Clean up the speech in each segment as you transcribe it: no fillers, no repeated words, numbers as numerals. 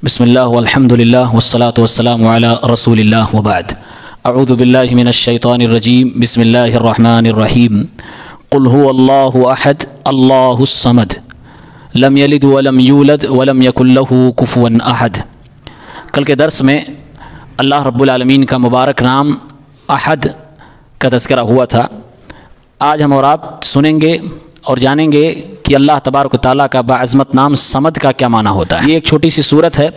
बिस्मिल्लाह वल्हम्दुलिल्लाह वस्सलातु वस्सलामु अला रसूलिल्लाह व बाद। अऊज़ु बिल्लाहि मिनश शैतानिर रजीम। बिस्मिल्लाहिर रहमानिर रहीम। कुल हुवल्लाहु अहद अल्लाहुस समद लम यलिद व लम यूलद व लम यकुल लहू कुफुवन अहद। कल के दर्स में अल्लाह रब्बुल आलमीन का मुबारक नाम अहद का तज़किरा हुआ था। आज हम और आप सुनेंगे और जानेंगे कि अल्लाह तबारक तआला का बाअज़मत नाम समद का क्या माना होता है। ये एक छोटी सी सूरत है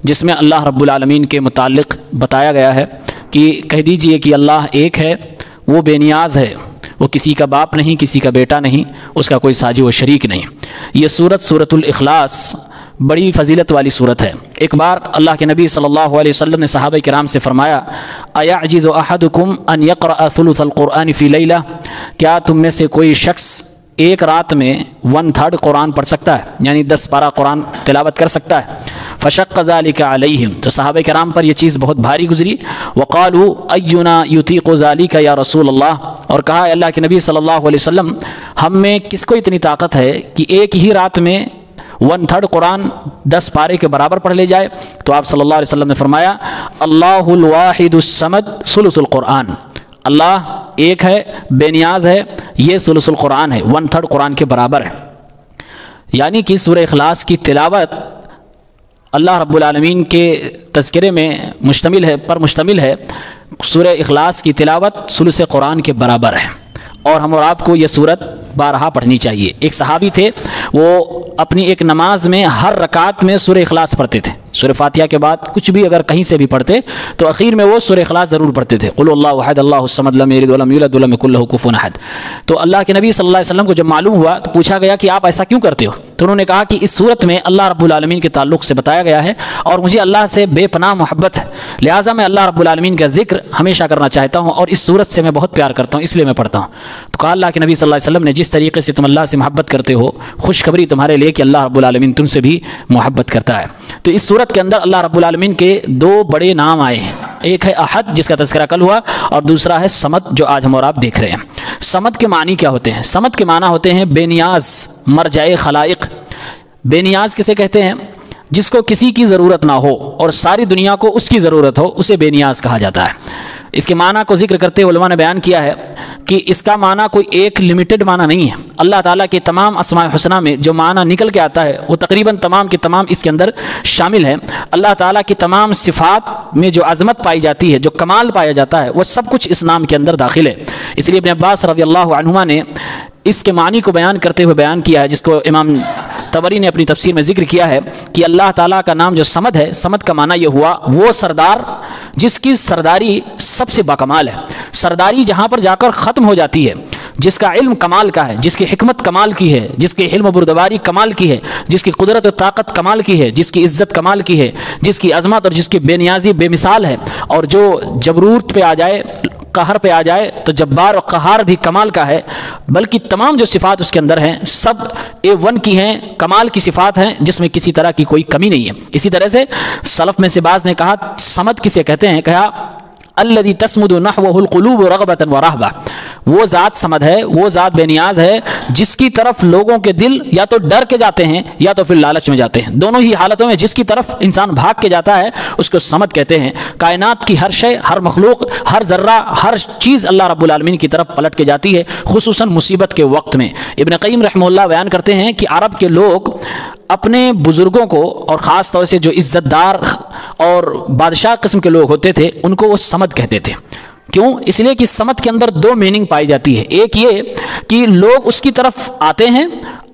जिसमें अल्लाह रब्बुल आलमीन के मुताल्लिक़ बताया गया है कि कह दीजिए कि अल्लाह एक है, वो बेनियाज़ है, वो किसी का बाप नहीं, किसी का बेटा नहीं, उसका कोई साजी व शरीक नहीं। ये सूरत सूरतुल इखलास बड़ी फ़जीलत वाली सूरत है। एक बार अल्लाह के नबी सल्लल्लाहु अलैहि वसल्लम ने सहाबा किराम से फरमाया, अयअजिज़ु अहदुकुम अन यक़रअ सुलुसल क़ुरआन फ़ी लैला, क्या तुम में से कोई शख्स एक रात में 1/3 कुरान पढ़ सकता है, यानी 10 पारा कुरान तिलावत कर सकता है। फ़शक़्क़ ज़ालिका अलैहिम, तो सहाबा किराम पर यह चीज़ बहुत भारी गुजरी। वक़ालू अय्युना युतीक़ु ज़ालिका या रसूल अल्लाह, और कहा अल्लाह के नबी सल्लल्लाहु अलैहि वसल्लम, हम में किसको इतनी ताकत है कि एक ही रात में 1/3 कुरान 10 पारे के बराबर पढ़ ले जाए। तो आप सल्लल्लाहु अलैहि वसल्लम ने फरमाया, अल्लाहुल वाहिदुस समद सुलुसुल कुरान, अल्लाह एक है, बेनियाज है, ये सुलुसुल कुरान है, 1/3 कुरान के बराबर है। यानी कि सूरह इखलास की तिलावत अल्लाह रब्बुल आलमीन के तज़किरे में मुश्तमिल है। सूरह इखलास की तिलावत सुलुस कुरान के बराबर है और हम और आपको ये सूरत बारहा पढ़नी चाहिए। एक सहाबी थे, वो अपनी एक नमाज में हर रकात में सूरह इखलास पढ़ते थे। सूरह फातिहा के बाद कुछ भी अगर कहीं से भी पढ़ते तो आखिर में वो सूरह इखलास ज़रूर पढ़ते थे। कुल हुवल्लाहु अहद अल्लाहुस समद लम यलिद व लम यूलद व लम यकुल लहू कुफुवन अहद। तो अल्लाह के नबी सल्लल्लाहु अलैहि वसल्लम को जब मालूम हुआ तो पूछा गया कि आप ऐसा क्यों करते हो? तो उन्होंने कहा कि इस सूरत में अल्लाह रब्बुल आलमीन के ताल्लुक़ से बताया गया है और मुझे अल्लाह से बेपनाह मोहब्बत है, लिहाजा मैं अल्लाह रब्बुल आलमीन का जिक्र हमेशा करना चाहता हूँ और इस सूरत से मैं बहुत प्यार करता हूँ, इसलिए मैं पढ़ता हूँ। तो कहा अल्लाह के नबी सल्लल्लाहु अलैहि वसल्लम ने, जिस तरीके से तुम अल्लाह से मोहब्बत करते हो, खुशखबरी तुम्हारे लिए कि अल्लाह रब्बुल आलमीन तुमसे भी मोहब्बत करता है। तो इस सूरत के अंदर अल्लाह रब्बुल आलमीन के 2 बड़े नाम आए हैं। एक है अहद जिसका तज़किरा कल हुआ और दूसरा है समद जो आज हम और आप देख रहे हैं। समद के मानी क्या होते हैं? समद के माना होते हैं बेनियाज, मरजाए खलाइक। बेनियाज किसे कहते हैं? जिसको किसी की ज़रूरत ना हो और सारी दुनिया को उसकी ज़रूरत हो, उसे बेनियाज कहा जाता है। इसके माना को जिक्र करते हुए उलमा ने बयान किया है कि इसका माना कोई एक लिमिटेड माना नहीं है। अल्लाह ताला के तमाम अस्माए हुस्ना में जो माना निकल के आता है वो तकरीबन तमाम के तमाम इसके अंदर शामिल है। अल्लाह ताला की तमाम सिफ़ात में जो अज़मत पाई जाती है, जो कमाल पाया जाता है, वो सब कुछ इस नाम के अंदर दाखिल है। इसलिए इब्न अब्बास रज़ियल्लाहु अन्हुमा ने इसके मानी को बयान करते हुए बयान किया है, जिसको इमाम तबरी ने अपनी तफसीर में जिक्र किया है कि अल्लाह ताला का नाम जो समद है, समद का माना यह हुआ वो सरदार जिसकी सरदारी सबसे बाकमाल है। सरदारी जहाँ पर जाकर ख़त्म हो जाती है, जिसका इल्म कमाल का है, जिसकी हिकमत कमाल की है, जिसकी इल्म बुरदबारी कमाल की है, जिसकी कुदरत और ताकत कमाल की है, जिसकी इज़्ज़त कमाल की है, जिसकी अज़मत और जिसकी बेनियाजी बेमिसाल है, और जो जबरूत पे आ जाए, कहर पे आ जाए तो जब्बार और कहार भी कमाल का है, बल्कि तमाम जो सिफ़ात उसके अंदर हैं सब A1 की हैं, कमाल की सिफ़ात हैं, जिसमें किसी तरह की कोई कमी नहीं है। इसी तरह से सलफ़ में से बाज़ ने कहा समद किसे कहते हैं? कहा अल्लज़ी तस्मुदु नहवहुल क़ुलूब रग़बतन व रहबा, वो ज़ात समद है, वो ज़ात बेनियाज है जिसकी तरफ लोगों के दिल या तो डर के जाते हैं या तो फिर लालच में जाते हैं। दोनों ही हालतों में जिसकी तरफ इंसान भाग के जाता है उसको समद कहते हैं। कायनात की हर शय, हर मखलूक, हर ज़र्रा, हर चीज़ अल्लाह रब्बुल आलमीन की तरफ पलट के जाती है, खुसूसन मुसीबत के वक्त में। इब्न क़य्यिम रहमहुल्लाह बयान करते हैं कि अरब के लोग अपने बुज़ुर्गों को और ख़ास तौर से जो इज़्ज़तदार और बादशाह किस्म के लोग होते थे उनको वो समद कहते थे। क्यों? इसलिए कि समद के अंदर 2 मीनिंग पाई जाती है। एक ये कि लोग उसकी तरफ आते हैं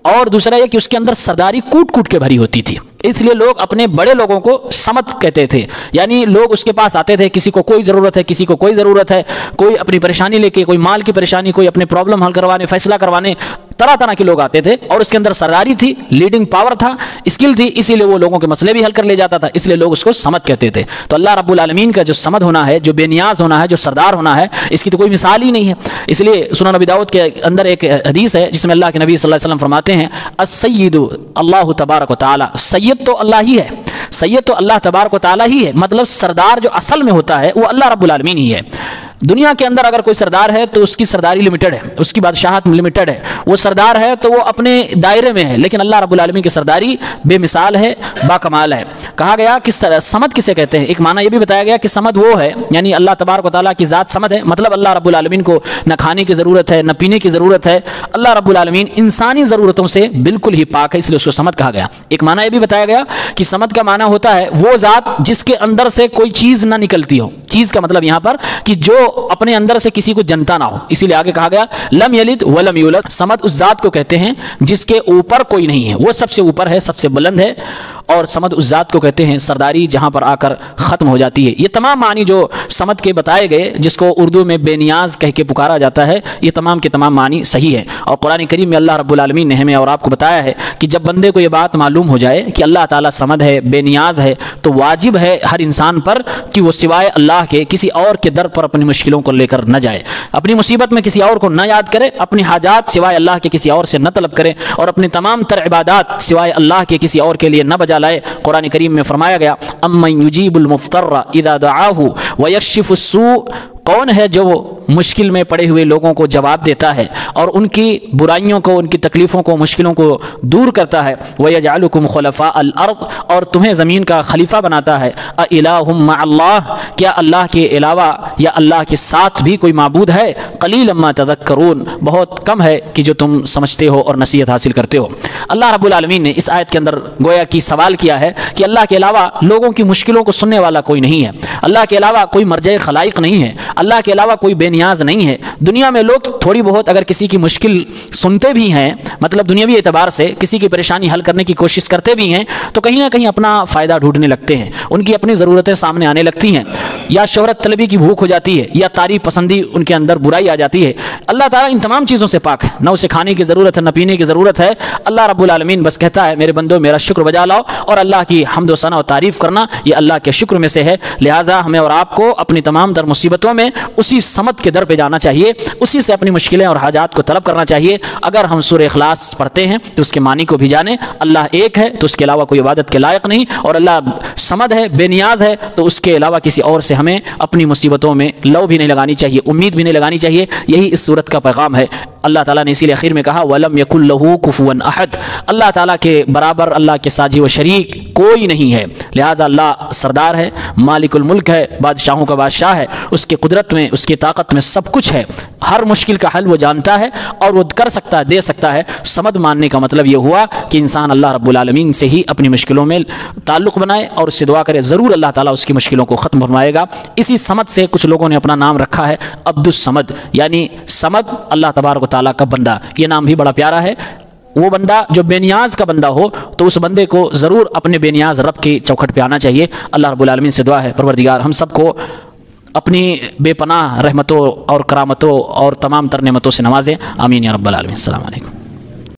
और दूसरा ये कि उसके अंदर सरदारी कूट कूट के भरी होती थी, इसलिए लोग अपने बड़े लोगों को समद कहते थे। यानी लोग उसके पास आते थे, किसी को कोई ज़रूरत है, किसी को कोई ज़रूरत है, कोई अपनी परेशानी लेके, कोई माल की परेशानी, कोई अपने प्रॉब्लम हल करवाने, फैसला करवाने, तरह तरह के लोग आते थे और उसके अंदर सरदारी थी, लीडिंग पावर था, स्किल थी, इसीलिए वो लोगों के मसले भी हल कर ले जाता था, इसलिए लोग उसको समद कहते थे। तो अल्लाह रब्बुल आलमीन का जो समद होना है, जो बेनियाज होना है, जो सरदार होना है, इसकी तो कोई मिसाल ही नहीं है। इसलिए सुनन नबी दाऊद के अंदर एक हदीस है जिसमें अल्लाह के नबी सल्लल्लाहु अलैहि वसल्लम फरमाते हैं, अस्सय्यिदु अल्लाहु तबारक व तआला, सैयद तो अल्लाह ही है, सैयद तो अल्लाह तबारक व तआला ही है, मतलब सरदार जो असल में होता है वो अल्लाह रब्बुल आलमीन ही है। دنیا کے اندر اگر کوئی سردار ہے تو اس کی سرداری لمیٹڈ ہے، اس کی بادشاہت لمیٹڈ ہے، وہ سردار ہے تو وہ اپنے دائرے میں ہے، لیکن اللہ رب العالمین کی سرداری بے مثال ہے، با کمال ہے۔ کہا گیا کہ صمد کسے کہتے ہیں، ایک معنی یہ بھی بتایا گیا کہ صمد وہ ہے، یعنی اللہ تبارک و تعالیٰ کی ذات صمد ہے، مطلب اللہ رب العالمین کو نہ کھانے کی ضرورت ہے نہ پینے کی ضرورت ہے، اللہ رب العالمین انسانی ضرورتوں سے بالکل ہی پاک ہے، اس لیے اس کو صمد کہا گیا۔ ایک معنی یہ بھی بتایا گیا کہ صمد کا معنی ہوتا ہے وہ ذات جس کے اندر سے کوئی چیز نہ نکلتی ہو، چیز کا مطلب یہاں پر کہ جو اپنے اندر سے کسی کو جنتا نہ ہو، اسی لیے آگے کہا گیا لم یلد ولم یولد۔ صمد اس ذات کو کہتے ہیں جس کے اوپر کوئی نہیں ہے، وہ سب سے اوپر ہے، سب سے بلند ہے، اور صمد اس ذات کو کہتے ہیں سرداری جہاں پر آ کر ختم ہو جاتی ہے۔ یہ تمام معنی جو صمد کے بتائے گئے، جس کو اردو میں بے نیاز کہہ کے پکارا جاتا ہے، یہ تمام کے تمام معنی صحیح ہے، اور قرآن کریم میں اللہ رب العالمین نے ہمیں اور آپ کو بتایا ہے کہ جب بندے کو یہ بات معلوم ہو جائے کہ اللہ تعالیٰ صمد ہے، بے نیاز ہے، تو واجب ہے ہر انسان پر کہ وہ سوائے اللہ کے کسی اور کے در پر اپنی مشکلوں کو لے کر نہ جائے، اپنی مصیبت میں کسی اور کو نہ یاد کرے، اپنی حاجات سوائے اللہ کے کسی اور سے نہ طلب کرے، اور اپنی تمام تر عبادات سوائے اللہ کے کسی اور کے لیے نہ بجا لائے۔ قرآن کریم میں فرمایا گیا امن یجیب المضطر اذا دعاہ ویکشف السوء، کون ہے جو مشکل میں پڑے ہوئے لوگوں کو جواب دیتا ہے اور ان کی برائیوں کو، ان کی تکلیفوں کو، مشکلوں کو دور کرتا ہے، وَيَجْعَلُكُمْ خُلَفَاءَ الْأَرْضِ، اور تمہیں زمین کا خلیفہ بناتا ہے، أَإِلَٰهٌ مَّعَ اللَّهِ، کیا اللہ کے علاوہ یا اللہ کے ساتھ بھی کوئی معبود ہے؟ قَلِيلًا مَّا تَذَكَّرُونَ، بہت کم ہے کہ جو تم سمجھتے ہو اور نصیحت حاصل کرتے ہو۔ اللہ رب العالمین نے اس آیت کے اندر گویا کہ سوال کیا ہے کہ اللہ کے علاوہ لوگوں کی مشکلوں کو سننے والا کوئی نہیں ہے، اللہ کے علاوہ کوئی مرجع خلائق نہیں ہے، اللہ کے علاوہ کوئی بے نیاز نہیں ہے۔ دنیا میں لوگ تھوڑی بہت اگر کسی کی مشکل سنتے بھی ہیں، مطلب دنیاوی اعتبار سے کسی کی پریشانی حل کرنے کی کوشش کرتے بھی ہیں، تو کہیں نہ کہیں اپنا فائدہ ڈھونڈنے لگتے ہیں، ان کی اپنی ضرورتیں سامنے آنے لگتی ہیں، یا شہرت طلبی کی بھوک ہو جاتی ہے، یا تعریف پسندی ان کے اندر برائی آ جاتی ہے۔ اللہ تعالیٰ ان تمام چیزوں سے پاک ہے، نہ اسے کھانے کی ضرورت ہے نہ پینے کی ضرورت ہے۔ اللہ رب العالمین بس کہتا ہے میرے بندو میرا شکر بجا لاؤ، اور اللہ کی حمد و ثنا و تعریف کرنا یہ اللہ کے شکر میں سے ہے۔ لہٰذا ہمیں اور آپ کو اپنی تمام در مصیبتوں میں اسی صمد کے در پہ جانا چاہیے، اسی سے اپنی مشکلیں اور حاجات کو طلب کرنا چاہیے۔ اگر ہم سورہ اخلاص پڑھتے ہیں تو اس کے معنی کو بھی جانیں، اللہ ایک ہے تو اس کے علاوہ کوئی عبادت کے لائق نہیں، اور اللہ صمد ہے، بے نیاز ہے، تو اس کے علاوہ کسی اور سے ہمیں اپنی مصیبتوں میں لو بھی نہیں لگانی چاہیے، امید بھی نہیں لگانی چاہیے۔ یہی اس صورت کا پیغام ہے۔ اللہ تعالیٰ نے اسی لیے آخر میں کہا وَلَمْ يَكُنْ لَهُ كُفُوًا أَحَدٌ، اللہ تعالیٰ کے برابر، اللہ کے ساجی و شریک کوئی نہیں ہے۔ لہٰذا اللہ سردار ہے، مالک الملک ہے، بادشاہوں کا بادشاہ ہے، اس کی قدرت میں، اس کی طاقت میں سب کچھ ہے، ہر مشکل کا حل وہ جانتا ہے اور وہ کر سکتا ہے، دے سکتا ہے۔ صمد ماننے کا مطلب یہ ہوا کہ انسان اللہ رب العالمین سے ہی اپنی مشکلوں میں تعلق بنائے اور اس سے دعا کرے، ضرور اللہ تعالیٰ اس کی مشکلوں کو ختم فرمائے گا۔ اسی صمد سے کچھ لوگوں نے اپنا نام رکھا ہے عبد الصمد، یعنی صمد اللہ تبارک و تعالیٰ کا بندہ۔ یہ نام بھی بڑا پیارا ہے۔ وہ بندہ جو بے نیاز کا بندہ ہو تو اس بندے کو ضرور اپنے بے نیاز رب کی چوکھٹ پہ آنا چاہیے۔ اللہ رب العالمین سے دعا ہے پروردگار ہم سب کو اپنی بے پناہ رحمتوں اور کرامتوں اور تمام تر نعمتوں سے نوازے، آمین یا رب العالمین۔ السلام علیکم۔